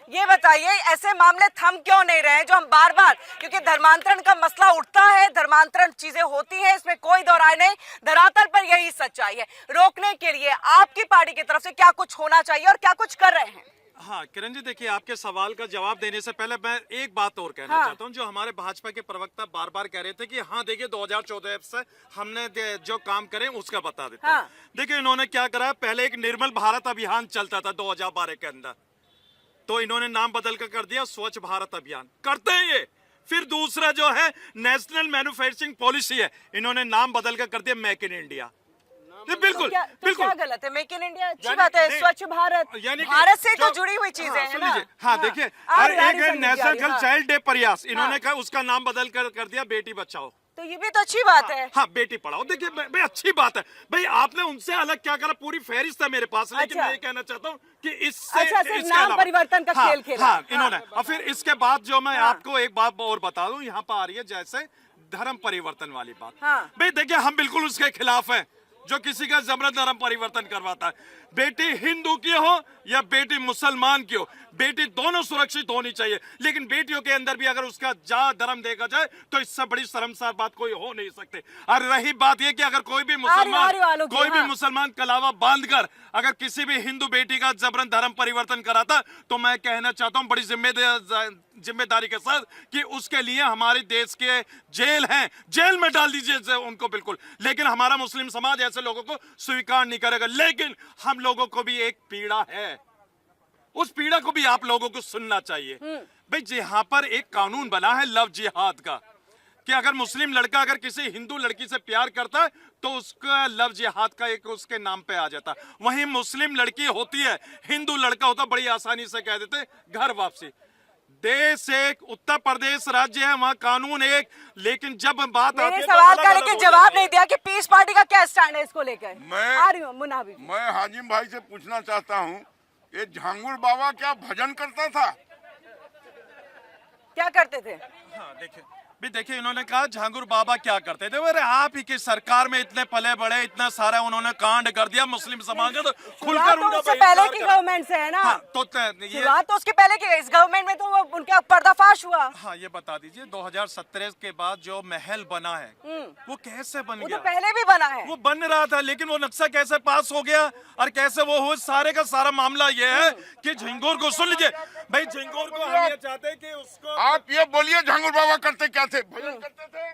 ये बताइए ऐसे मामले थम क्यों नहीं रहे हैं जो हम बार बार, क्योंकि धर्मांतरण का मसला उठता है, धर्मांतरण चीजें होती हैं, इसमें कोई दो राय नहीं, धरातल पर यही सच्चाई है। रोकने के लिए आपकी पार्टी की तरफ से क्या कुछ होना चाहिए और क्या कुछ कर रहे हैं? हाँ किरण जी, देखिए आपके सवाल का जवाब देने से पहले मैं एक बात और कहना चाहता हूँ। जो हमारे भाजपा के प्रवक्ता बार बार कह रहे थे कि हाँ देखिए 2014 से हमने जो काम करे उसका बता देते हैं। देखिए इन्होंने क्या करा, पहले एक निर्मल भारत अभियान चलता था 2012 के अंदर, तो इन्होंने नाम बदल कर दिया स्वच्छ भारत अभियान। करते हैं ये। फिर दूसरा जो है नेशनल मैन्युफैक्चरिंग पॉलिसी है, इन्होंने नाम बदल कर दिया मेक इन इंडिया। बिल्कुल तो क्या गलत है? मेक इन इंडिया अच्छी बात है, स्वच्छ भारत यानी भारत से तो जुड़ी हुई चीजें हैं ना। हाँ देखिए, एक नेशनल चाइल्ड डे प्रयास इन्होंने कहा, उसका नाम बदल कर दिया बेटी बचाओ। तो ये भी तो अच्छी बात है। हाँ बेटी पढ़ाओ। देखिए भाई अच्छी बात है भाई, आपने उनसे अलग क्या करा, पूरी फहरिस्त है मेरे पास। लेकिन मैं ये कहना चाहता हूँ कि इससे नाम परिवर्तन का खेल खेला। हाँ इन्होंने। और फिर इसके बाद जो मैं आपको एक बात और बता दूं, यहाँ पर आ रही है जैसे धर्म परिवर्तन वाली बात। भाई देखिए हम बिल्कुल उसके खिलाफ है जो किसी का जबरन धर्म परिवर्तन करवाता है। बेटी हिंदू की हो या बेटी मुसलमान की हो, बेटी दोनों सुरक्षित होनी चाहिए। लेकिन बेटियों के अंदर भी अगर उसका धर्म देखा जाए तो इससे बड़ी शर्मसार बात कोई हो नहीं सकती। और रही बात यह कि अगर कोई भी मुसलमान कलावा बांधकर अगर किसी भी हिंदू बेटी का जबरन धर्म परिवर्तन कराता, तो मैं कहना चाहता हूं बड़ी जिम्मेदारी के साथ कि उसके लिए हमारे देश के जेल हैं, जेल में डाल दीजिए उनको बिल्कुल। लेकिन हमारा मुस्लिम समाज ऐसे लोगों को स्वीकार नहीं करेगा। लेकिन हम लोगों को भी एक पीड़ा है, उस पीड़ा को भी आप लोगों को सुनना चाहिए। भाई जहां पर एक कानून बना है लव जिहाद का, कि अगर मुस्लिम लड़का अगर किसी हिंदू लड़की से प्यार करता है तो उसका लव जिहाद का एक उसके नाम पे आ जाता। वहीं मुस्लिम लड़की होती है, हिंदू लड़का होता, बड़ी आसानी से कह देते घर वापसी। देश एक, उत्तर प्रदेश राज्य है, वहाँ कानून एक। लेकिन जब बात आती है सवाल का लेकिन जवाब नहीं दिया कि पीस पार्टी का क्या स्टैंड है इसको लेकर। मैं हाजिम भाई से पूछना चाहता हूँ, ये झांगुर बाबा क्या भजन करता था? क्या करते थे? हाँ देखिए इन्होंने कहा झांगुर बाबा क्या करते थे। अरे आप ही की सरकार में इतने पले बड़े, इतना सारा उन्होंने कांड कर दिया मुस्लिम समाज में, तो खुलकर उनका पहले की गवर्नमेंट से है ना। हाँ, तो उसके पहले की, इस गवर्नमेंट में तो उनका पर्दाफाश हुआ। हाँ ये बता दीजिए 2017 के बाद जो महल बना है वो कैसे बन गया? तो पहले भी बना है, वो बन रहा था, लेकिन वो नक्शा कैसे पास हो गया और कैसे वो हो, सारे का सारा मामला ये है कि झिंगुर को सुन लीजिए भाई, झिंगुर को हम ये चाहते हैं कि उसको आप ये बोलिए झांगुर बाबा करते क्या थे? भजन करते थे,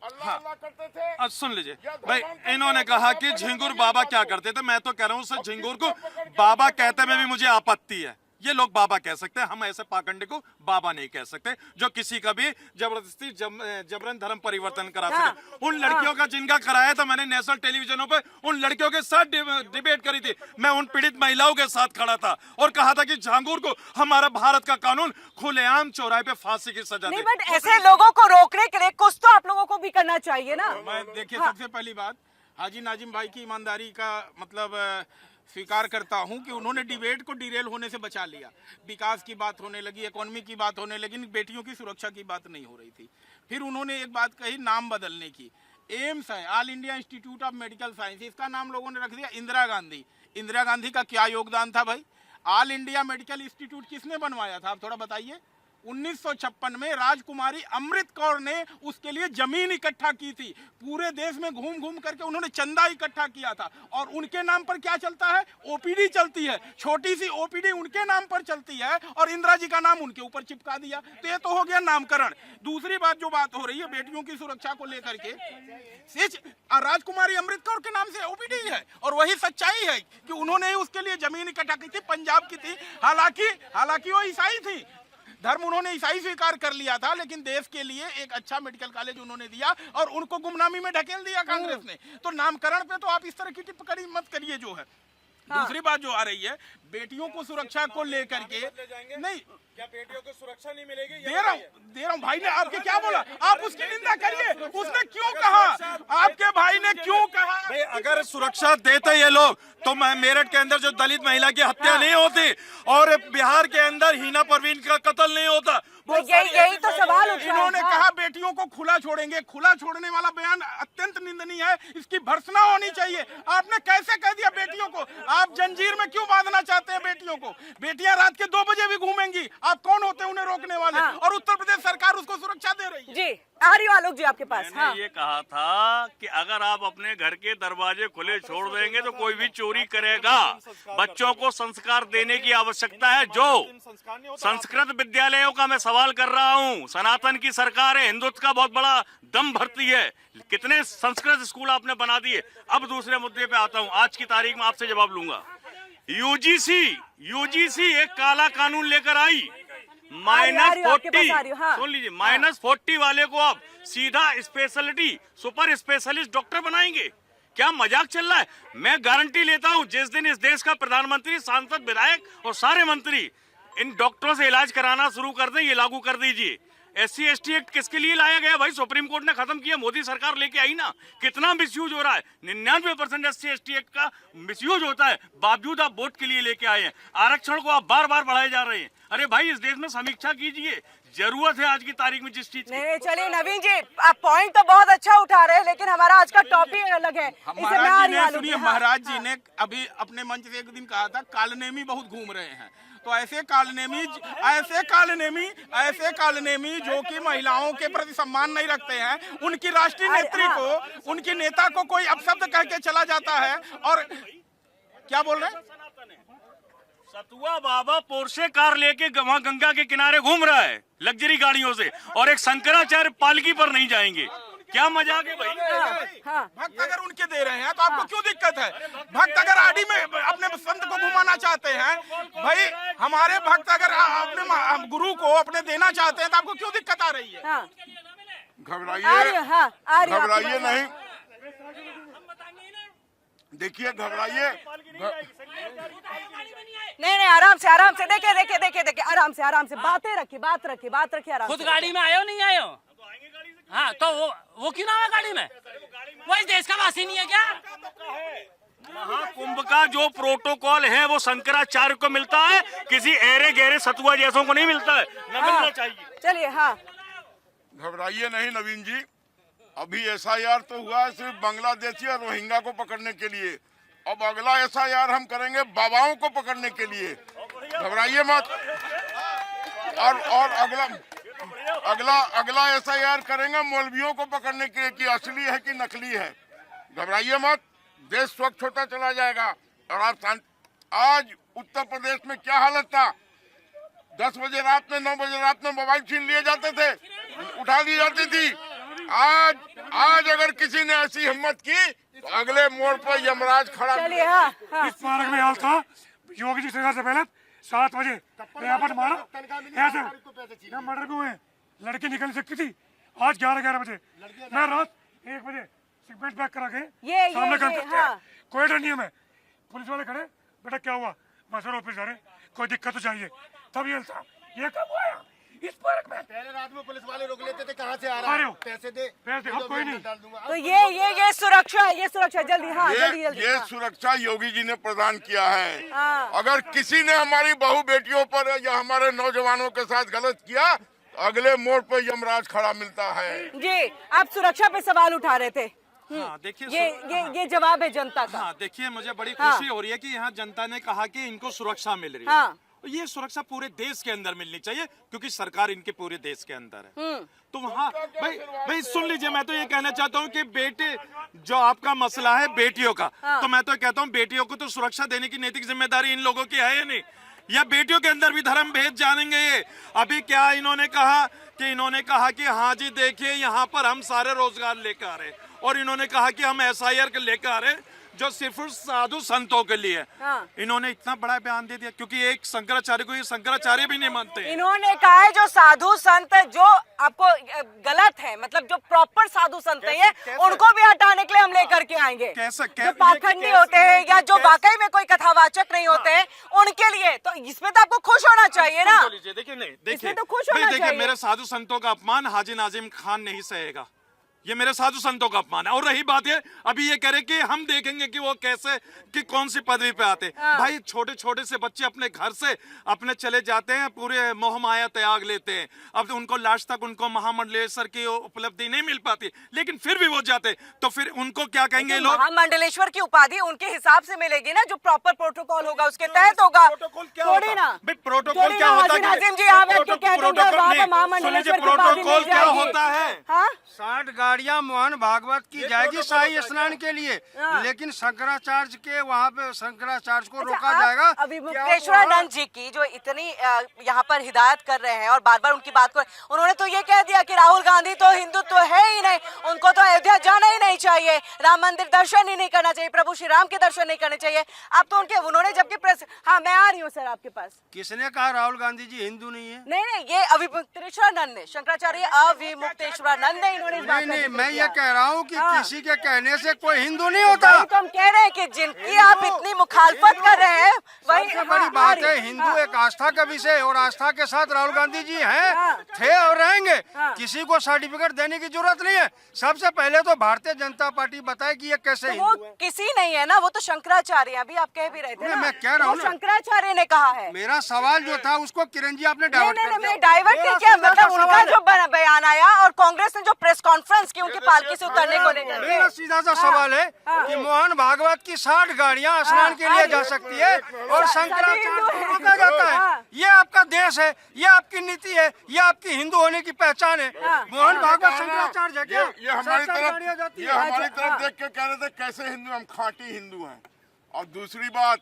अल्लाह करते थे। अब सुन लीजिए भाई, इन्होंने कहा कि झिंगुर बाबा क्या करते थे। मैं तो कह रहा हूँ सर, झिंगुर को बाबा कहते में भी मुझे आपत्ति है। ये लोग बाबा कह सकते हैं, हम ऐसे पाखंडी को बाबा नहीं कह सकते जो किसी का भी जबरदस्ती जबरन धर्म परिवर्तन करा सके। उन लड़कियों का जिनका कराया था मैंने नेशनल टेलीविजनों पे, उन लड़कियों के साथ डिबेट करी थी। मैं उन पीड़ित महिलाओं के साथ खड़ा था और कहा था कि झांगुर को हमारा भारत का कानून खुलेआम चौराहे पे फांसी की सजा दे। बट ऐसे लोगों को रोकने के लिए कुछ तो आप लोगों को भी करना चाहिए ना। मैं देखिए सबसे पहली बात हाजी नाजिम भाई की ईमानदारी का मतलब स्वीकार करता हूं कि उन्होंने डिबेट को डिरेल होने से बचा लिया। विकास की बात होने लगी, इकोनॉमी की बात होने लगी, बेटियों की सुरक्षा की बात नहीं हो रही थी। फिर उन्होंने एक बात कही नाम बदलने की। एम्स है, all India institute of medical science, इसका नाम लोगों ने रख दिया इंदिरा गांधी। इंदिरा गांधी का क्या योगदान था भाई? ऑल इंडिया मेडिकल इंस्टीट्यूट किसने बनवाया था, आप थोड़ा बताइए। 1956 में राजकुमारी अमृत कौर ने उसके लिए जमीन इकट्ठा की थी। पूरे देश में घूम घूम करके उन्होंने चंदा इकट्ठा किया था। और उनके नाम पर क्या चलता है? ओपीडी चलती है, छोटी सी ओपीडी उनके नाम पर चलती है और इंदिरा जी का नाम उनके ऊपर चिपका दिया। तो ये तो हो गया नामकरण। दूसरी बात जो बात हो रही है बेटियों की सुरक्षा को लेकर के, राजकुमारी अमृत कौर के नाम से ओपीडी है और वही सच्चाई है कि उन्होंने ही उसके लिए जमीन इकट्ठा की थी, पंजाब की थी। हालांकि वो ईसाई थी, धर्म उन्होंने ईसाई स्वीकार कर लिया था, लेकिन देश के लिए एक अच्छा मेडिकल कॉलेज उन्होंने दिया और उनको गुमनामी में ढकेल दिया कांग्रेस ने। तो नामकरण पे तो आप इस तरह की टिप्पणी मत करिए जो है। दूसरी बात जो आ रही है बेटियों को सुरक्षा को लेकर के, नहीं क्या बेटियों को सुरक्षा नहीं मिलेगी? दे रहा हूँ। भाई ने आपके क्या बोला, आप उसकी निंदा करिए। उसने क्यों कहा, आपके भाई ने क्यों कहा? भाई अगर सुरक्षा देते ये लोग तो मेरठ के अंदर जो दलित महिला की हत्या नहीं होती और बिहार के अंदर हीना परवीन का कत्ल नहीं होता। वो यही तो सवाल उठ रहा है। इन्होंने कहा बेटियों को खुला छोड़ेंगे। खुला छोड़ने वाला बयान अत्यंत निंदनीय है, इसकी भर्त्सना होनी चाहिए। आपने कैसे कह दिया बेटियों को? आप जंजीर में क्यों बांधना चाहते हैं बेटियों को? बेटियां रात के 2 बजे भी घूमेंगी, आप कौन होते हैं उन्हें रोकने वाले? और उत्तर प्रदेश सरकार उसको सुरक्षा दे रही है। जी आ रही हूँ आलोक जी आपके पास। मैंने ये कहा था कि अगर आप अपने घर के दरवाजे खुले छोड़ देंगे तो कोई भी चोरी करेगा। बच्चों को संस्कार देने की आवश्यकता है। जो संस्कृत विद्यालयों का मैं सवाल कर रहा हूँ, सनातन की सरकार है, हिंदुत्व का बहुत बड़ा दम भरती है, कितने संस्कृत स्कूल आपने बना दिए। अब दूसरे मुद्दे पे आता हूँ, आज की तारीख में आपसे जवाब लूंगा। यूजीसी एक काला कानून लेकर आई, -40, सुन लीजिए, -40 वाले को आप सीधा स्पेशलिटी सुपर स्पेशलिस्ट डॉक्टर बनाएंगे। क्या मजाक चल रहा है? मैं गारंटी लेता हूं, जिस दिन इस देश का प्रधानमंत्री, सांसद, विधायक और सारे मंत्री इन डॉक्टरों से इलाज कराना शुरू कर दें, ये लागू कर दीजिए। SC/ST एक्ट किसके लिए लाया गया भाई? सुप्रीम कोर्ट ने खत्म किया, मोदी सरकार लेके आई ना। कितना मिसयूज हो रहा है? 99% SC/ST एक्ट का मिसयूज होता है, बावजूद आप वोट के लिए लेके आए हैं। आरक्षण को आप बार बार बढ़ाए जा रहे हैं। अरे भाई, इस देश में समीक्षा कीजिए, जरूरत है आज की तारीख में जिस चीज की। नहीं, चलिए नवीन जी, आप पॉइंट तो बहुत अच्छा उठा रहे हैं, लेकिन हमारा आज का टॉपिक अलग है। महाराज जी ने अभी अपने मंच से एक दिन कहा था कालनेमी बहुत घूम रहे हैं। तो ऐसे कालनेमी जो कि महिलाओं के प्रति सम्मान नहीं रखते हैं, उनकी राष्ट्रीय नेत्री को, उनकी नेता को कोई अपशब्द कह के चला जाता है। और क्या बोल रहे हैं? सतुआ बाबा पोर्शे कार लेके वहां गंगा के किनारे घूम रहा है लग्जरी गाड़ियों से, और एक शंकराचार्य पालकी पर नहीं जाएंगे। क्या मजाक है भाई? भक्त अगर उनके दे रहे हैं तो आपको क्यों दिक्कत है? भक्त अगर आडी में अपने संत को घुमाना चाहते हैं, भाई हमारे भक्त अगर अपने गुरु को अपने देना चाहते हैं तो आपको क्यों दिक्कत आ रही है? घबराइए नहीं, देखिए घबराइए नहीं, आराम से देखिए, आराम से बात रखिए आराम से। खुद गाड़ी में आयो नहीं आयो? हाँ, तो वो क्यों ना आया गाड़ी में? वो इस देश का वासी नहीं है क्या? महाकुंभ का जो प्रोटोकॉल है वो शंकराचार्य को मिलता है, किसी एरे गहरे सतुआ जैसों को नहीं मिलता है। मिलना चाहिए। चलिए, घबराइए नहीं नवीन जी, अभी SIR तो हुआ है सिर्फ बांग्लादेशी और रोहिंग्या को पकड़ने के लिए। अब अगला SIR हम करेंगे बाबाओं को पकड़ने के लिए। घबराइए मत। और अगला SIR करेंगे मौलवियों को पकड़ने के लिए कि असली है कि नकली है। घबराइए मत, देश स्वच्छ होता चला जाएगा। और आप आज उत्तर प्रदेश में क्या हालत था? 10 बजे रात में, 9 बजे रात में मोबाइल छीन लिए जाते थे, उठा ली जाती थी। आज अगर किसी ने ऐसी हिम्मत की तो अगले मोड़ पर यमराज खड़ा। इस पार्क में हाल था योगी जी सरकार से पहले 7 बजे मारा ऐसे मर्डर हुए, लड़की निकल सकती थी। आज 11 बजे, मैं रात 1 बजे सिगरेट पैक करा के सामने कर सकते हैं। कोई डर नहीं है। मैं पुलिस वाले खड़े, बेटा क्या हुआ? मसर ऑफिस जा रहे, कोई दिक्कत तो चाहिए। तब ये कब हुआ इस पार्क में? पहले रात में पुलिस वाले रोक लेते थे, कहाँ से आ रहा है? पैसे दे, अब कोई नहीं। तो ये सुरक्षा जल्दी। ये सुरक्षा योगी जी ने प्रदान किया है। अगर किसी ने हमारी बहू बेटियों पर या हमारे नौजवानों के साथ गलत किया, अगले मोड़ पर यमराज खड़ा मिलता है। जी, आप सुरक्षा पे सवाल उठा रहे थे। हाँ, देखिए, ये जवाब है जनता का। हाँ, देखिए, मुझे बड़ी खुशी हो रही है कि यहाँ जनता ने कहा कि इनको सुरक्षा मिल रही है। ये सुरक्षा पूरे देश के अंदर मिलनी चाहिए, क्योंकि सरकार इनके पूरे देश के अंदर है। तो वहाँ भाई सुन लीजिए, मैं तो ये कहना चाहता हूँ कि बेटे, जो आपका मसला है बेटियों का, तो मैं तो कहता हूँ बेटियों को तो सुरक्षा देने की नैतिक जिम्मेदारी इन लोगों की है या नहीं? या बेटियों के अंदर भी धर्म भेद जानेंगे ये? अभी क्या इन्होंने कहा कि हाँ जी देखिए, यहाँ पर हम सारे रोजगार लेकर आ रहे, और इन्होंने कहा कि हम SIR के लेकर आ रहे जो सिर्फ साधु संतों के लिए। इन्होंने इतना बड़ा बयान दे दिया, क्योंकि एक शंकराचार्य को ये शंकराचार्य भी नहीं मानते। इन्होंने कहा है जो साधु संत जो आपको गलत है, मतलब जो प्रॉपर साधु संत है, उनको भी हटाने के लिए हम लेकर के आएंगे। जो पाखंडी होते हैं या जो वाकई में कोई कथावाचक नहीं होते हैं, उनके लिए। तो इसमें तो आपको खुश होना चाहिए ना। देखिए, तो खुश होना चाहिए। मेरे साधु संतों का अपमान हाजी नाजिम खान नहीं सहेगा। ये मेरे साधु संतों का अपमान है। और रही बात है, अभी ये कह रहे कि हम देखेंगे कि वो कैसे, कि कौन सी पदवी पे आते। भाई छोटे छोटे से बच्चे अपने घर से अपने चले जाते हैं, पूरे मोह माया त्याग लेते हैं। अब उनको लास्ट तक उनको महामंडलेश्वर की उपलब्धि नहीं मिल पाती, लेकिन फिर भी वो जाते, तो फिर उनको क्या कहेंगे लोग? महामंडलेश्वर की उपाधि उनके हिसाब से मिलेगी ना, जो प्रॉपर प्रोटोकॉल होगा उसके तहत होगा। प्रोटोकॉल क्या थोड़ी होता ना है? भाई प्रोटोकॉल क्या होता है? नाजिम जी आप बैठ के कह देंगे वहाँ पे महामंडलेश्वर की उपाधि प्रोटोकॉल मिल क्या जाएगी। होता है? हाँ 60 गाड़ियां मोहन भागवत की जाएगी शाही स्नान के लिए, लेकिन शंकराचार्य के वहाँ पे शंकराचार्य को रोका जाएगा। अभी मुक्तेश्वरानंद जी की जो इतनी यहाँ पर हिदायत कर रहे हैं और बार बार उनकी बात को, उन्होंने तो ये कह दिया कि राहुल गांधी तो हिंदुत्व तो है ही नहीं, उनको तो अयोध्या जाना ही नहीं चाहिए, राम मंदिर दर्शन ही नहीं करना चाहिए, प्रभु श्री राम के दर्शन नहीं करने चाहिए। अब तो उन्होंने जबकि प्रेस, हाँ मैं आ रही हूँ सर आपके पास। किसने कहा राहुल गांधी जी हिंदू नहीं है? नहीं ये अविमुक्तेश्वरानंद ने, शंकराचार्य अविमुक्तेश्वरानंद ने इन्होंने इस बात का नहीं, जिक्र मैं किया। ये कह रहा हूँ कि किसी के कहने से कोई हिंदू नहीं होता। वही तो हम कह रहे हैं कि जिनकी आप इतनी मुखालफत कर रहे हैं, वही सबसे बड़ी बात है, हिंदू एक आस्था का विषय है और आस्था के साथ राहुल गांधी जी हैं, थे और रहेंगे। किसी को सर्टिफिकेट देने की जरूरत नहीं है। सबसे पहले तो भारतीय जनता पार्टी बताए कि ये कैसे वो हिंदू है। किसी नहीं है ना, वो तो शंकराचार्य हैं, अभी आप कह भी रहे थे ना। मैं कह रहा हूँ वो ना। शंकराचार्य ने कहा है। मेरा सवाल जो था उसको किरण जी आपने नहीं डाइवर्ट नहीं कर नहीं, दिया। डाइवर्ट नहीं किया, मतलब उनका जो बयान आया और कांग्रेस ने जो प्रेस कॉन्फ्रेंस की उनकी पालकी से उतरने को लेकर के। मेरा सीधा सा सवाल है कि मोहन भागवत की 60 गाड़ियां स्नान के लिए जा सकती है और शंकराचार्य को रोका जाता है। ये आपका देश है, ये आपकी नीति है, ये आपकी हिंदू होने की पहचान है। मोहन भागवत शंकराचार्य है क्या? ये हमारी 60 गाड़ियां तरफ, जाती ये है। हमारी तरफ देख के कह रहे थे कैसे हिंदू, हम खांटी हिंदू हैं। और दूसरी बात,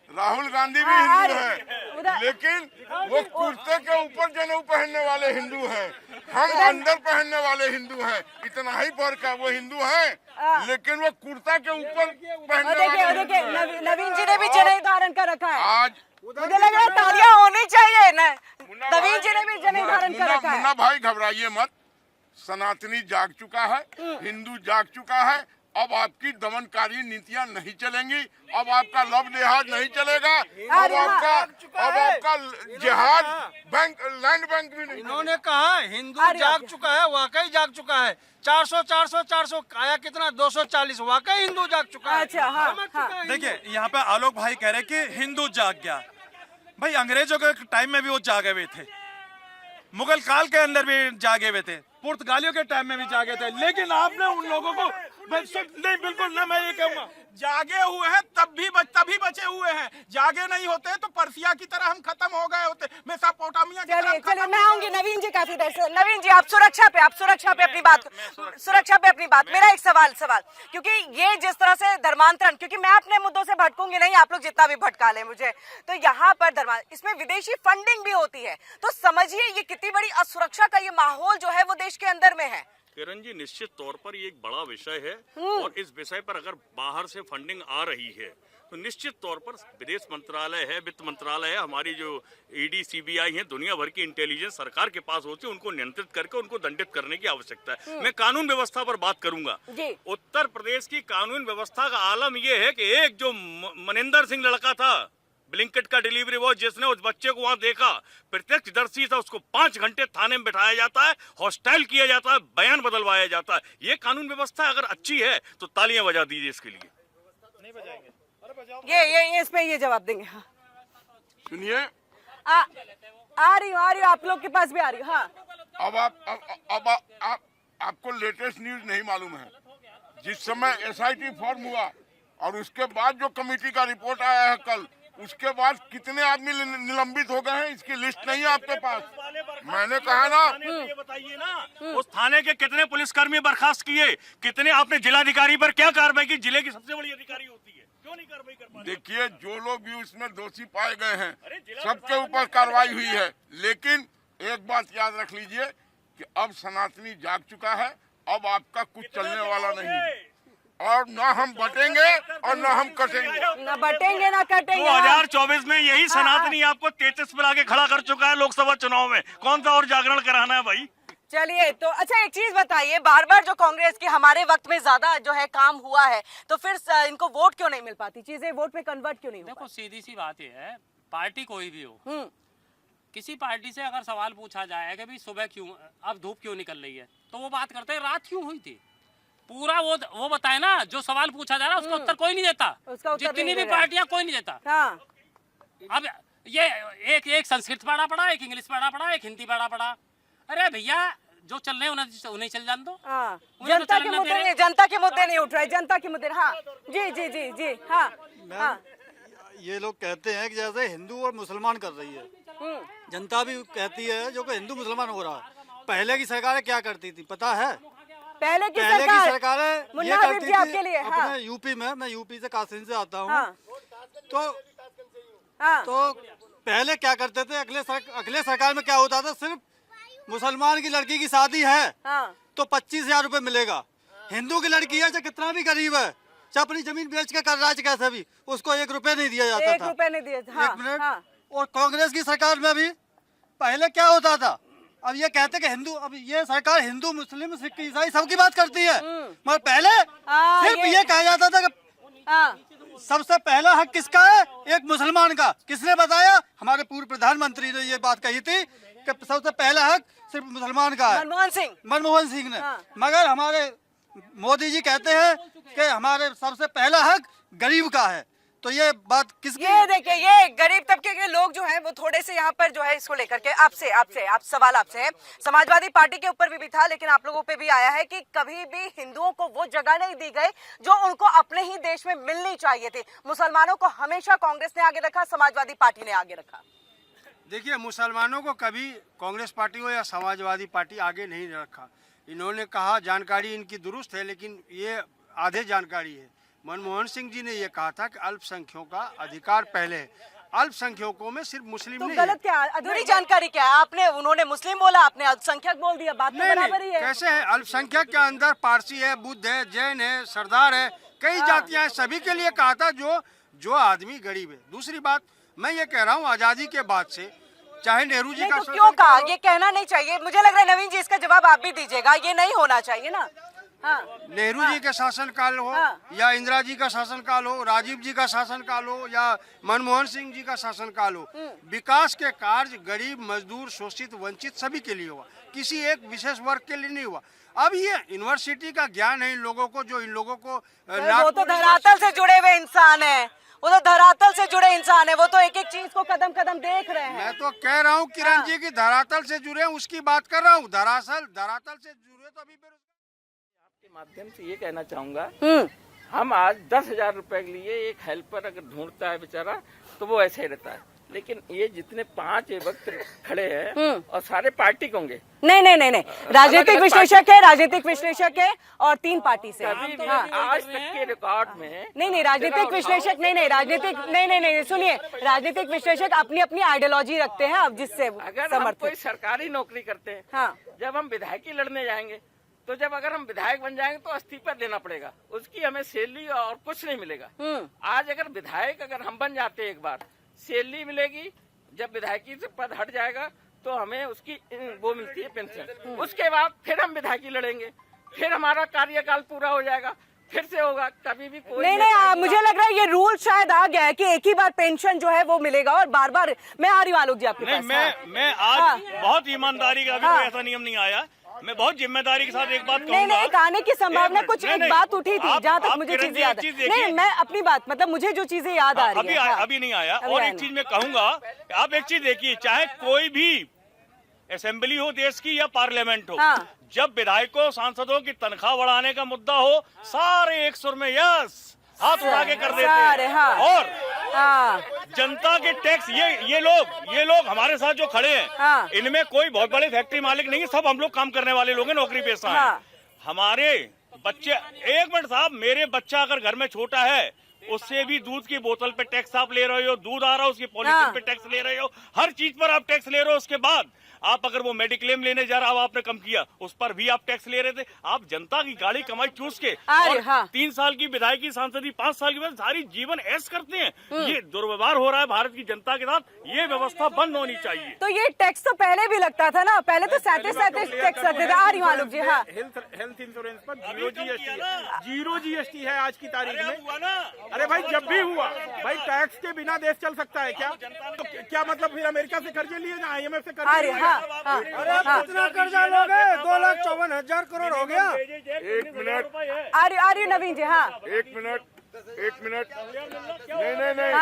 राहुल गांधी भी हिंदू है, लेकिन वो कुर्ते के ऊपर जनेऊ पहनने वाले हिंदू हैं, हम अंदर पहनने वाले हिंदू हैं। इतना ही फर्क है, वो हिंदू हैं लेकिन वो कुर्ता के ऊपर पहनने वाले हिंदू हैं। नवीन जी ने भी जनेऊ धारण कर रखा है। आज मुझे लग रहा है तालियां होनी चाहिए ना, नवीन जी ने भी जनेऊ धारण कर रखा है। मुन्ना भाई घबराइए मत, सनातनी जाग चुका है, हिंदू जाग चुका है। अब आपकी दमनकारी नीतियां नहीं चलेंगी, अब आपका लव लिहाज नहीं चलेगा, अब आपका जिहाद बैंक, लैंड बैंक भी नहीं। इन्होंने कहा हिंदू जाग चुका है, वाकई जाग चुका है। 400 400 400 आया कितना? 240, वाकई हिंदू जाग चुका है। अच्छा हाँ हाँ। देखिए यहाँ पे आलोक भाई कह रहे कि हिंदू जाग गया। भाई अंग्रेजों के टाइम में भी वो जागे हुए थे, मुगल काल के अंदर भी जागे हुए थे, पुर्तगालियों के टाइम में भी जागे थे, लेकिन आपने उन लोगों को नहीं, बिल्कुल ना, मैं ये कहूँगा जागे हुए हैं तभी बचे हुए हैं। जागे नहीं होते तो पर्सिया की तरह हम खत्म हो गए होते, मेसोपोटामिया की तरह। चलिए मैं आऊंगी नवीन जी काफी देर से। नवीन जी आप सुरक्षा पे अपनी बात, मेरा एक सवाल, क्योंकि ये जिस तरह से धर्मांतरण, क्योंकि मैं अपने मुद्दों से भटकूंगी नहीं, आप लोग जितना भी भटका लें मुझे, तो यहाँ पर इसमें विदेशी फंडिंग भी होती है, तो समझिए ये कितनी बड़ी असुरक्षा का ये माहौल जो है वो देश के अंदर में है। किरण जी, निश्चित तौर पर ये एक बड़ा विषय है और इस विषय पर अगर बाहर से फंडिंग आ रही है तो निश्चित तौर पर विदेश मंत्रालय है, वित्त मंत्रालय है, हमारी जो ईडी सीबीआई है, दुनिया भर की इंटेलिजेंस सरकार के पास होती है, उनको नियंत्रित करके उनको दंडित करने की आवश्यकता है। मैं कानून व्यवस्था पर बात करूंगा। उत्तर प्रदेश की कानून व्यवस्था का आलम यह है कि एक जो मनिंदर सिंह लड़का था, ब्लिंकेट का डिलीवरी बॉय, जिसने उस बच्चे को वहां देखा, प्रत्यक्षदर्शी था, उसको 5 घंटे थाने में बिठाया जाता है, हॉस्टाइल किया जाता है, बयान बदलवाया जाता है। ये कानून व्यवस्था अगर अच्छी है तो तालियां बजा दीजिए इसके लिए। नहीं बजाएंगे। ये इस पे ये जवाब देंगे। हाँ सुनिए, आ रही हूँ, आप लोग के पास भी आ रही हूँ। हाँ अब आपको लेटेस्ट न्यूज नहीं मालूम है। जिस समय एसआईटी फॉर्म हुआ और उसके बाद जो कमेटी का रिपोर्ट आया है कल, उसके बाद कितने आदमी निलंबित हो गए हैं, इसकी लिस्ट नहीं है आपके पास। मैंने कहा ना, ये बताइए ना, उस थाने के कितने पुलिसकर्मी बर्खास्त किए, कितने आपने जिलाधिकारी पर क्या कार्रवाई की? जिले की सबसे बड़ी अधिकारी होती है, क्यों नहीं कार्रवाई कर पाते? देखिए जो लोग भी उसमें दोषी पाए गए हैं सबके ऊपर कार्रवाई हुई है, लेकिन एक बात याद रख लीजिए कि अब सनातनी जाग चुका है, अब आपका कुछ चलने वाला नहीं, और ना हम बटेंगे और ना हम कटेंगे, ना बटेंगे ना कटेंगे। 2024 में यही सनातनी आपको 33 पर आके खड़ा कर चुका है लोकसभा चुनाव में, कौन सा और जागरण कराना है भाई? चलिए तो अच्छा एक चीज बताइए, बार बार जो कांग्रेस की हमारे वक्त में ज्यादा जो है काम हुआ है, तो फिर इनको वोट क्यों नहीं मिल पाती, चीजें वोट में कन्वर्ट क्यों नहीं हो? देखो सीधी सी बात ये है, पार्टी कोई भी हो, किसी पार्टी से अगर सवाल पूछा जाए कि भाई सुबह क्यों, अब धूप क्यों निकल रही है, तो वो बात करते हैं रात क्यों हुई थी। पूरा वो बताए ना, जो सवाल पूछा जा रहा है उसका उत्तर कोई नहीं देता, जितनी भी पार्टियां कोई नहीं देता। अब ये एक संस्कृत पढ़ा, एक इंग्लिश पढ़ा, एक हिंदी पढ़ा। अरे भैया जो चल रहे हैं उन्हें चल जान दो। जनता के मुद्दे नहीं उठ रहे, जनता के मुद्दे। हाँ जी। हाँ ये लोग कहते हैं कि जैसे हिंदू और मुसलमान कर रही है, जनता भी कहती है जो कि हिंदू मुसलमान हो रहा है। पहले की सरकारें क्या करती थी पता है? पहले की सरकारें ये करती थी आपके लिए, अपने यूपी में, मैं यूपी से कासिम से आता हूँ, तो पहले क्या करते थे, अगले सरकार में क्या होता था, सिर्फ मुसलमान की लड़की की शादी है तो 25,000 रुपए मिलेगा। हिंदू की लड़की है चाहे कितना भी गरीब है, चाहे अपनी जमीन बेच के कर रहा है कैसे भी, उसको 1 रुपए नहीं दिया जाता था। 1 रुपए नहीं दिया। एक मिनट। और कांग्रेस की सरकार में भी पहले क्या होता था, अब ये कहते कि हिंदू, अब ये सरकार हिंदू मुस्लिम सिख ईसाई सबकी बात करती है, मगर पहले सिर्फ ये कहा जाता था कि सबसे पहला हक किसका है, एक मुसलमान का। किसने बताया? हमारे पूर्व प्रधानमंत्री ने ये बात कही थी कि सबसे पहला हक सिर्फ मुसलमान का है, मनमोहन सिंह ने। मगर हमारे मोदी जी कहते हैं कि हमारे सबसे पहला हक गरीब का है। तो ये बात किसकी? ये देखिए, ये गरीब तबके के लोग जो हैं वो थोड़े से यहाँ पर जो है इसको लेकर के सवाल आपसे है। समाजवादी पार्टी के ऊपर भी था, लेकिन आप लोगों पे भी आया है कि कभी भी हिंदुओं को वो जगह नहीं दी गई जो उनको अपने ही देश में मिलनी चाहिए थी। मुसलमानों को हमेशा कांग्रेस ने आगे रखा, समाजवादी पार्टी ने आगे रखा। देखिए, मुसलमानों को कभी कांग्रेस पार्टी हो या समाजवादी पार्टी आगे नहीं रखा। इन्होंने कहा जानकारी इनकी दुरुस्त है, लेकिन ये आधे जानकारी है। मनमोहन सिंह जी ने ये कहा था कि अल्पसंख्यकों का अधिकार पहले है, अल्पसंख्यकों में सिर्फ मुस्लिम तो नहीं गलत क्या, अधूरी जानकारी क्या है? उन्होंने मुस्लिम बोला, आपने अल्पसंख्यक बोल दिया, बात तो बराबर ही है। कैसे है? अल्पसंख्यक के अंदर पारसी है, बुद्ध है, जैन है, सरदार है, कई जातियां हैं, सभी के लिए कहा था जो आदमी गरीब है। दूसरी बात मैं ये कह रहा हूँ, आजादी के बाद से चाहे नेहरू जी का तो क्यों कहा? ये कहना नहीं चाहिए। मुझे लग रहा है नवीन जी इसका जवाब आप भी दीजिएगा, ये नहीं होना चाहिए ना। नेहरू जी के शासनकाल हो या इंदिरा जी का शासनकाल हो, राजीव जी का शासनकाल हो या मनमोहन सिंह जी का शासनकाल हो, विकास के कार्य गरीब, मजदूर, शोषित, वंचित सभी के लिए हुआ, किसी एक विशेष वर्ग के लिए नहीं हुआ। अब ये यूनिवर्सिटी का ज्ञान है इन लोगों को, जो इन लोगों को वो तो धरातल से जुड़े हुए इंसान है, वो तो धरातल से जुड़े इंसान है, वो तो एक एक चीज को कदम कदम देख रहे हैं। मैं तो कह रहा हूँ किरण जी की धरातल से जुड़े हैं, उसकी बात कर रहा हूँ। धरातल से जुड़े तो अभी आपके माध्यम से ये कहना चाहूंगा, हम आज 10,000 रुपए के लिए एक हेल्पर अगर ढूंढता है बेचारा तो वो ऐसे ही रहता है, लेकिन ये जितने 5 वक्त खड़े हैं और सारे पार्टी के होंगे। नहीं, राजनीतिक विश्लेषक है और 3 पार्टी से। आज तक के रिकॉर्ड में नहीं, राजनीतिक विश्लेषक नहीं, सुनिए, राजनीतिक विश्लेषक अपनी अपनी आइडियोलॉजी रखते हैं। अब जिससे अगर हम कोई सरकारी नौकरी करते हैं, जब हम विधायकी लड़ने जाएंगे तो जब अगर हम विधायक बन जाएंगे तो इस्तीफा देना पड़ेगा, उसकी हमें सैलरी और कुछ नहीं मिलेगा। आज अगर विधायक हम बन जाते हैं, एक बार सैलरी मिलेगी, जब विधायकी से पद हट जाएगा तो हमें उसकी वो मिलती है पेंशन। उसके बाद फिर हम विधायकी लड़ेंगे, फिर हमारा कार्यकाल पूरा हो जाएगा, फिर से होगा। कभी भी कोई नहीं, मुझे लग रहा है ये रूल शायद आ गया है कि एक ही बार पेंशन जो है वो मिलेगा और बार बार। मैं आ रही हूँ आलोक जी आपके पास। मैं आज बहुत ईमानदारी का, अभी कोई ऐसा नियम नहीं आया, मैं बहुत जिम्मेदारी के साथ एक बात कहूंगा। नहीं, आने की संभावना कुछ एक बात उठी थी, जहाँ तक मुझे चीजें याद है। नहीं, मैं अपनी बात, मतलब मुझे जो चीजें याद आ रही है अभी नहीं आया। और एक चीज मैं कहूंगा, आप एक चीज देखिए, चाहे कोई भी असेंबली हो देश की या पार्लियामेंट हो, जब विधायकों सांसदों की तनख्वाह बढ़ाने का मुद्दा हो, सारे एक सुर में यस हाथ उठा के कर देते हैं। और जनता के टैक्स, ये लोग हमारे साथ जो खड़े हैं, इनमें कोई बहुत बड़े फैक्ट्री मालिक नहीं है, सब हम लोग काम करने वाले लोग हैं, नौकरी पेशा हैं। हमारे बच्चे, एक मिनट साहब, मेरे बच्चा अगर घर में छोटा है, उससे भी दूध की बोतल पे टैक्स आप ले रहे हो, दूध आ रहा है उसकी पॉलिथीन पे टैक्स ले रहे हो, हर चीज पर आप टैक्स ले रहे हो। उसके बाद आप अगर वो मेडिक्लेम लेने जा रहा, आपने कम किया, उस पर भी आप टैक्स ले रहे थे। आप जनता की गाड़ी कमाई चूस के और 3 साल की विधायकी सांसदी, 5 साल की बाद सारी जीवन ऐश करते हैं। ये दुर्व्यवहार हो रहा है भारत की जनता के साथ, ये व्यवस्था बंद होनी चाहिए। तो ये टैक्स तो पहले भी लगता था ना, पहले तो 37 टैक्स लगते थे। आ रही हूँ आलोक जी। हेल्थ इंश्योरेंस पर जीरो जीएसटी है आज की तारीख में। अरे भाई जब भी हुआ भाई, टैक्स के बिना देश चल सकता है क्या? तो क्या मतलब फिर अमेरिका से कर्जे लिए ना, IMF से कर्जे लिए? अरे कितना कर्जा लोगे? 2,54,000 करोड़ हो गया। 1 मिनट, आर्य नवीन जी। हाँ 1 मिनट, 1 मिनट। नहीं।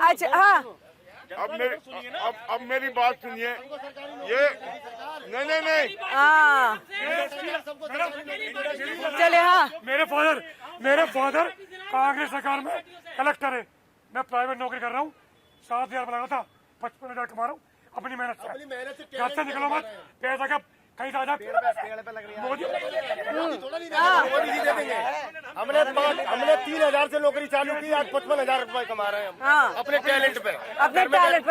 अच्छा हाँ अब मेरी बात सुनिए। ये नहीं। हाँ चले। हाँ मेरे फादर कांग्रेस सरकार में कलेक्टर है। मैं प्राइवेट नौकरी कर रहा हूँ, 7,000 लगा था, 55,000 कमा रहा हूँ अपनी मेहनत से। घर से निकलो मत, पैसा का कहीं से आ जाए। मोदी मोदी जी दे देंगे। हमने 3,000 से नौकरी चालू की, आज 55,000 रुपए कमा रहे हैं हम अपने टैलेंट पे।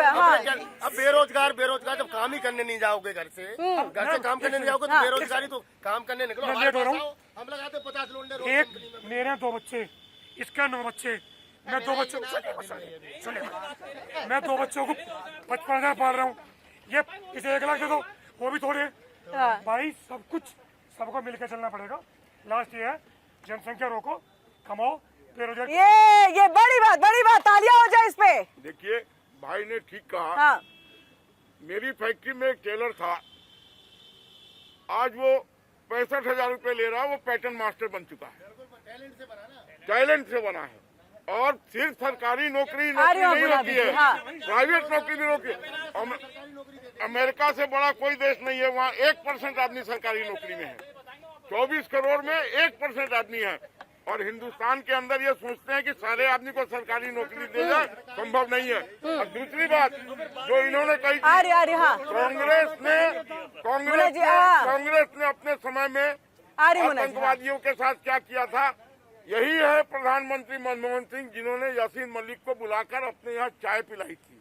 हाँ। अब बेरोजगार जब काम ही करने नहीं जाओगे, घर से काम करने नहीं जाओगे तो बेरोजगारी, तो काम करने निकलो। हम लगाते 50 लोग। एक मेरे 2 बच्चे, इसका 9 बच्चे, मैं 2 बच्चों मैं 2 बच्चों को 55,000 पाल रहा हूँ। ये इसे 1 लाख दे दो, वो भी थोड़े। भाई सब कुछ सबको मिलकर चलना पड़ेगा। लास्ट ये है, जनसंख्या रोको, कमाओ, बेरोजगार। ये बड़ी बात, तालियां हो जाए इस पे। देखिए भाई ने ठीक कहा। हाँ। मेरी फैक्ट्री में एक टेलर था, आज वो 65,000 रुपए ले रहा है। वो पैटर्न मास्टर बन चुका है, टैलेंट से बना है। और सिर्फ सरकारी नौकरी नहीं होती है, प्राइवेट नौकरी भी होती है। अमेरिका से बड़ा कोई देश नहीं है, वहाँ 1% आदमी सरकारी नौकरी में है। 24 करोड़ में 1% आदमी है। और हिंदुस्तान के अंदर ये सोचते हैं कि सारे आदमी को सरकारी नौकरी दे जाए, संभव नहीं है। और दूसरी बात जो इन्होंने कही, कांग्रेस ने अपने समय में आतंकवादियों के साथ क्या किया था, यही है प्रधानमंत्री मनमोहन सिंह, जिन्होंने यासीन मलिक को बुलाकर अपने यहाँ चाय पिलाई थी,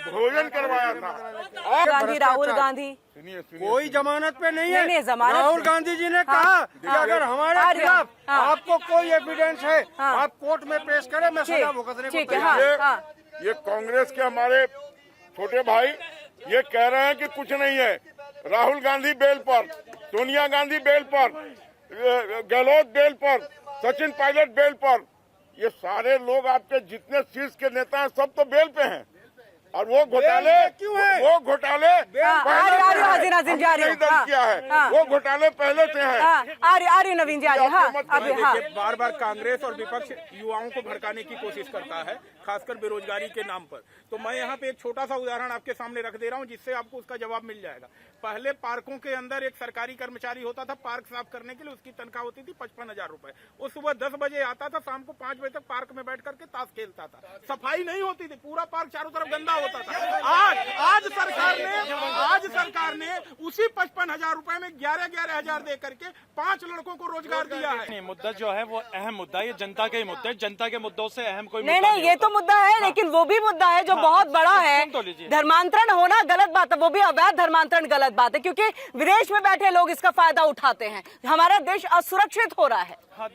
भोजन करवाया था। और राहुल गांधी सुनिए कोई जमानत पे नहीं है। नहीं, जमानत राहुल गांधी जी ने कहा कि अगर हमारे खिलाफ आपको कोई एविडेंस है, आप कोर्ट में पेश करें, मैं सजा भुगतने को तैयार हूं। ये कांग्रेस के हमारे छोटे भाई ये कह रहे हैं कि कुछ नहीं है। राहुल गांधी बेल पर, सोनिया गांधी बेल पर, गहलोत बेल पर, सचिन पायलट बेल पर, ये सारे लोग आपके जितने शीर्ष के नेता हैं सब तो बेल पे हैं। और वो घोटाले क्यों है? वो घोटाले किया है, वो घोटाले पहले से हैं। आर्य नवीन जी। बार बार कांग्रेस और विपक्ष युवाओं को भड़काने की कोशिश करता है, खासकर बेरोजगारी के नाम पर। तो मैं यहाँ पे एक छोटा सा उदाहरण आपके सामने रख दे रहा हूँ, जिससे आपको उसका जवाब मिल जाएगा। पहले पार्कों के अंदर एक सरकारी कर्मचारी होता था, पार्क साफ करने के लिए उसकी तनख्वाह होती थी 55,000 रुपए। वो सुबह 10 बजे आता था, शाम को 5 बजे तक पार्क में बैठ करके ताश खेलता था। सफाई नहीं होती थी, पूरा पार्क चारों तरफ गंदा होता था। आज सरकार ने उसी 55,000 रुपए में 11,000 दे करके 5 लड़कों को रोजगार दिया है। मुद्दा जो है वो अहम मुद्दा है, ये जनता के ही मुद्दे, जनता के मुद्दों से अहम कोई नहीं, ये तो मुद्दा है, लेकिन वो भी मुद्दा है जो बहुत बड़ा है। धर्मांतरण होना गलत बात है, वो भी अवैध धर्मांतरण गलत बात है, क्योंकि विदेश में बैठे लोग इसका फायदा उठाते हैं। हमारा देश असुरक्षित हो रहा है। हाँ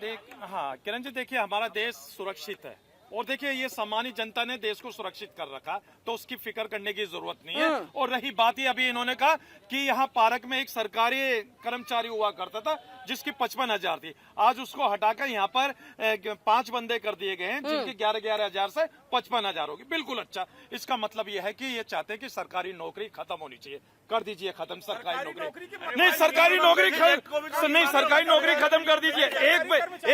किरण जी, देखिए हमारा देश सुरक्षित है, और देखिए ये सामान्य जनता ने देश को सुरक्षित कर रखा, तो उसकी फिक्र करने की जरूरत नहीं है। और रही बात ही अभी इन्होंने कहा कि यहाँ पार्क में एक सरकारी कर्मचारी हुआ करता था जिसकी 55,000 थी, आज उसको हटाकर यहाँ पर 5 बंदे कर दिए गए हैं जिनकी 11,000 से 55,000 होगी। बिल्कुल अच्छा, इसका मतलब ये है कि ये चाहते हैं कि सरकारी नौकरी खत्म होनी चाहिए। कर दीजिए खत्म सरकारी नौकरी, नहीं सरकारी नौकरी खत्म कर दीजिए।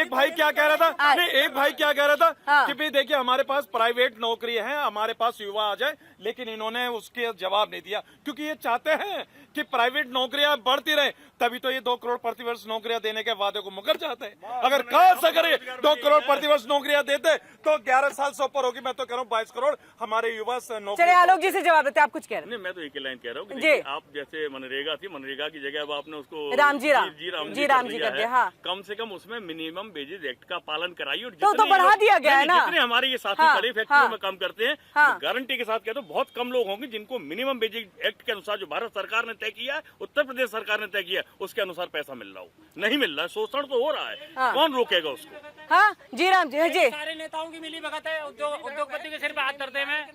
एक भाई क्या कह रहा था, नहीं एक भाई क्या कह रहा था कि भाई देखिए हमारे पास प्राइवेट नौकरी है, हमारे पास युवा आ जाए, लेकिन इन्होंने उसके जवाब नहीं दिया, क्योंकि ये चाहते हैं कि प्राइवेट नौकरियां बढ़ती रहे, तभी तो ये 2 करोड़ प्रतिवर्ष नौकरियां देने के वादे को मुकर जाते हैं। अगर खास अगर 2 करोड़ प्रतिवर्ष नौकरियां देते तो 11 साल से ऊपर होगी। मैं तो कह रहा हूँ 22 करोड़ हमारे युवा नौकरी। चलिए आलोक जी से जवाब देते, आप कुछ कह रहे हैं? नहीं, मैं तो एक लाइन कह रहा हूँ कि आप जैसे मनरेगा थी, मनरेगा की जगह अब आपने उसको राम जी कर दिया। हाँ। कम से कम उसमें मिनिमम वेजेस एक्ट का पालन कराइए। और तो बढ़ा दिया गया है ना। जितने हमारे ये साथी बड़े फैक्ट्रियों में काम करते हैं, गारंटी के साथ कहते हैं बहुत कम लोग होंगे जिनको मिनिमम वेजेस एक्ट के अनुसार जो भारत सरकार ने तय किया है, उत्तर प्रदेश सरकार ने तय किया, उसके अनुसार पैसा मिल रहा हो। नहीं मिल रहा है, शोषण तो हो रहा है, कौन रोकेगा उसको? हाँ जी राम जी। सारे नेताओं की मिली भगत है, उद्योगपति के सिर पे हाथ धरते हैं।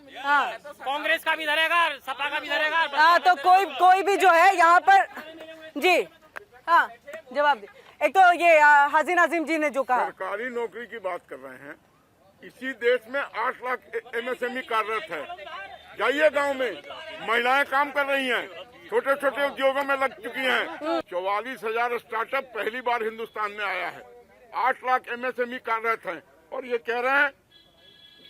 कांग्रेस का भी धरेगा, सपा का भी धरेगा। तो कोई भी जो है यहाँ पर जी जवाब दे। एक तो ये हाजी नाजिम जी ने जो कहा, सरकारी नौकरी की बात कर रहे हैं, इसी देश में 8 लाख MSME कार्यरत है। जाइए गांव में, महिलाएं काम कर रही हैं, छोटे छोटे उद्योगों में लग चुकी हैं। 44,000 स्टार्टअप पहली बार हिंदुस्तान में आया है। 8 लाख MSME कार्यरत हैं और ये कह रहे हैं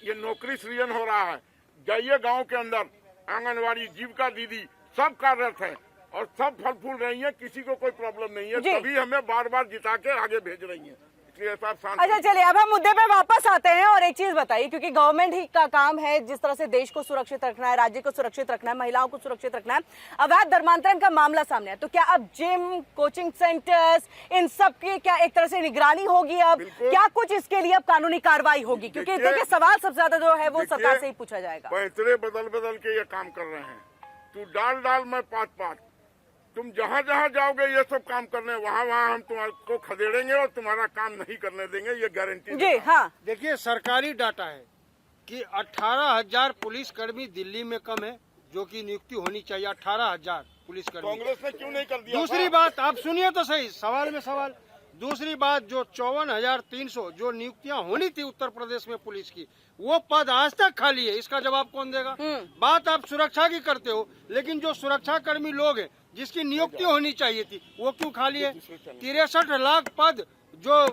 ये नौकरी सृजन हो रहा है। जाइए गांव के अंदर, आंगनवाड़ी, जीविका दीदी सब कार्यरत हैं और सब फल फूल रही हैं, किसी को कोई प्रॉब्लम नहीं है। तभी हमें बार बार जिता के आगे भेज रही हैं। अच्छा चलिए, अब हम मुद्दे पे वापस आते हैं और एक चीज बताइए, क्योंकि गवर्नमेंट ही का काम है जिस तरह से देश को सुरक्षित रखना है, राज्य को सुरक्षित रखना है, महिलाओं को सुरक्षित रखना है। अवैध धर्मांतरण का मामला सामने है, तो क्या अब जिम, कोचिंग सेंटर्स, इन सब की क्या एक तरह से निगरानी होगी? अब क्या कुछ इसके लिए अब कानूनी कार्रवाई होगी? क्योंकि देखिए सवाल सबसे ज्यादा जो है वो सरकार से ही पूछा जाएगा। पैतरे बदल बदल के ये काम कर रहे हैं। तू डाल मैं पात, तुम जहाँ जहाँ जाओगे ये सब काम करने, वहाँ हम तुम्हारे खदेड़ेंगे और तुम्हारा काम नहीं करने देंगे, ये गारंटी। जी हाँ, देखिए सरकारी डाटा है कि 18,000 पुलिसकर्मी दिल्ली में कम है, जो कि नियुक्ति होनी चाहिए 18,000 पुलिसकर्मी। कांग्रेस ने क्यों नहीं कर दिया? दूसरी बात आप सुनिए तो सही, सवाल में सवाल। दूसरी बात, जो 54,300 जो नियुक्तियां होनी थी उत्तर प्रदेश में पुलिस की, वो पद आज तक खाली है। इसका जवाब कौन देगा? बात आप सुरक्षा की करते हो, लेकिन जो सुरक्षा कर्मी लोग हैं जिसकी नियुक्ति होनी चाहिए थी, वो क्यों खाली है? 63 लाख पद जो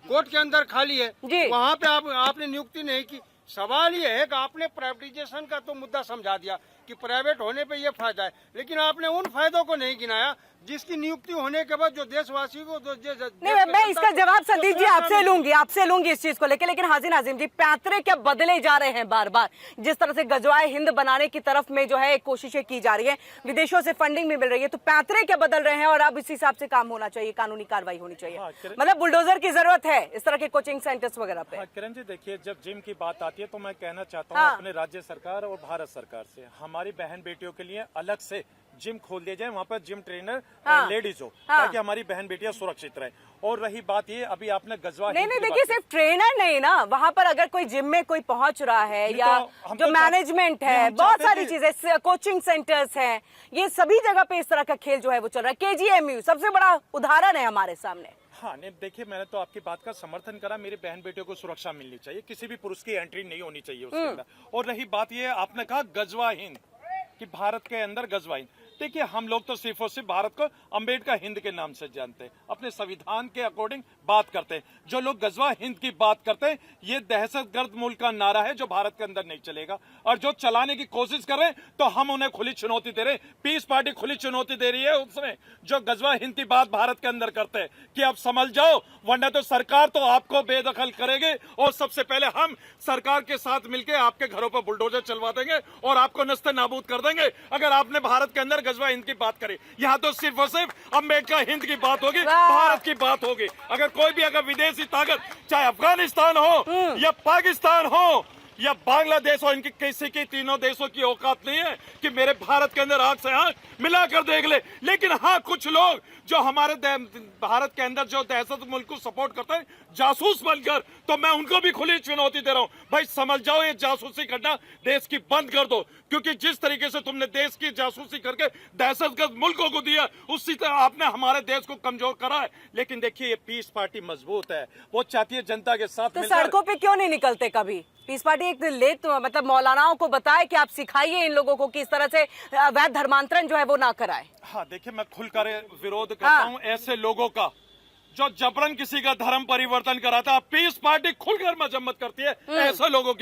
कोर्ट के अंदर खाली है, वहाँ पे आपने नियुक्ति नहीं की। सवाल ये है कि आपने प्राइवेटाइजेशन का तो मुद्दा समझा दिया कि प्राइवेट होने पे ये फायदा है, लेकिन आपने उन फायदों को नहीं गिनाया जिसकी नियुक्ति होने के बाद जो देशवासी को नहीं, मैं इसका जवाब संदीप जी आपसे लूंगी इस चीज को लेकर। लेकिन हाजी नाजिम जी, पैतरे क्या बदले जा रहे हैं बार बार, जिस तरह से गजवाए हिंद बनाने की तरफ में जो है कोशिशें की जा रही है, विदेशों से फंडिंग भी मिल रही है, तो पैतरे क्या बदल रहे हैं और अब इस हिसाब से काम होना चाहिए, कानूनी कार्रवाई होनी चाहिए। मतलब बुलडोजर की जरूरत है इस तरह के कोचिंग सेंटर्स वगैरह पे। किरण जी देखिए, जब जिम की बात आती है तो मैं कहना चाहता हूँ अपने राज्य सरकार और भारत सरकार से, हमारी बहन बेटियों के लिए अलग से जिम खोल दिया जाए, वहाँ पर जिम ट्रेनर लेडीज हो, ताकि हमारी बहन बेटियां सुरक्षित रहे। और रही बात ये, अभी आपने गजवा नहीं देखिए, सिर्फ ट्रेनर नहीं ना, वहाँ पर अगर कोई जिम में कोई पहुंच रहा है या जो मैनेजमेंट है, बहुत सारी चीजें, कोचिंग सेंटर्स हैं, ये सभी जगह पे इस तरह का खेल जो है वो चल रहा है। KGMU सबसे बड़ा उदाहरण है हमारे सामने। हाँ नहीं, देखिए मैंने तो आपकी बात का समर्थन करा, मेरी बहन बेटियों को सुरक्षा मिलनी चाहिए, किसी भी पुरुष की एंट्री नहीं होनी चाहिए उसके अंदर। और रही बात ये, आपने कहा गजवा हिंद, कि भारत के अंदर गजवा हिंद, देखिए हम लोग तो सिर्फ और सिर्फ भारत को अम्बेडकर हिंद के नाम से जानते हैं, अपने संविधान के अकॉर्डिंग बात करते हैं। जो लोग गजवा हिंद की बात करते हैं, ये दहशतगर्द मुल्क का नारा है जो भारत के अंदर नहीं चलेगा, और जो चलाने की कोशिश कर रहे हैं तो हम उन्हें खुली चुनौती दे रहे हैं। पीस पार्टी खुली चुनौती दे रही है उसमें जो गजवा हिंद की बात भारत के अंदर करते हैं कि अब समझ जाओ, वरना तो सरकार तो आपको बेदखल करेगी और सबसे पहले हम सरकार के साथ मिलकर आपके घरों पर बुलडोजर चलवा देंगे और आपको नस्ते नाबूद कर देंगे अगर आपने भारत के अंदर गजवा हिंद की बात करी। यहाँ तो सिर्फ और सिर्फ अम्बेडकर हिंद की बात होगी, भारत की बात होगी। अगर कोई भी अगर विदेशी ताकत, चाहे अफगानिस्तान हो या पाकिस्तान हो या बांग्लादेश हो, इनकी किसी की तीनों देशों की औकात नहीं है कि मेरे भारत के अंदर आंख से आंख मिलाकर देख ले। लेकिन हाँ, कुछ लोग जो हमारे भारत के अंदर जो दहशत मुल्क को सपोर्ट करते हैं जासूस बनकर, तो मैं उनको भी खुली चुनौती दे रहा हूं, भाई समझ जाओ, ये जासूसी करना देश की बंद कर दो, क्योंकि जिस तरीके से तुमने देश की जासूसी करके दहशतगर्द मुल्कों को दिया, उसी तरह आपने हमारे देश को कमजोर करा है। लेकिन देखिए, ये पीस पार्टी मजबूत है, वो चाहती है जनता के साथ तो सड़कों पे क्यों नहीं निकलते कभी? पीस पार्टी एक ले तो मतलब मौलानाओं को बताए कि आप सिखाइए इन लोगों को कि इस तरह से अवैध धर्मांतरण जो है वो ना कराए। हाँ देखिए, मैं खुलकर विरोध करता हूँ ऐसे लोगों का जो जबरन किसी का धर्म परिवर्तन कराता है। पीस पार्टी खुलकर मजम्मत करती है ऐसे लोगों की।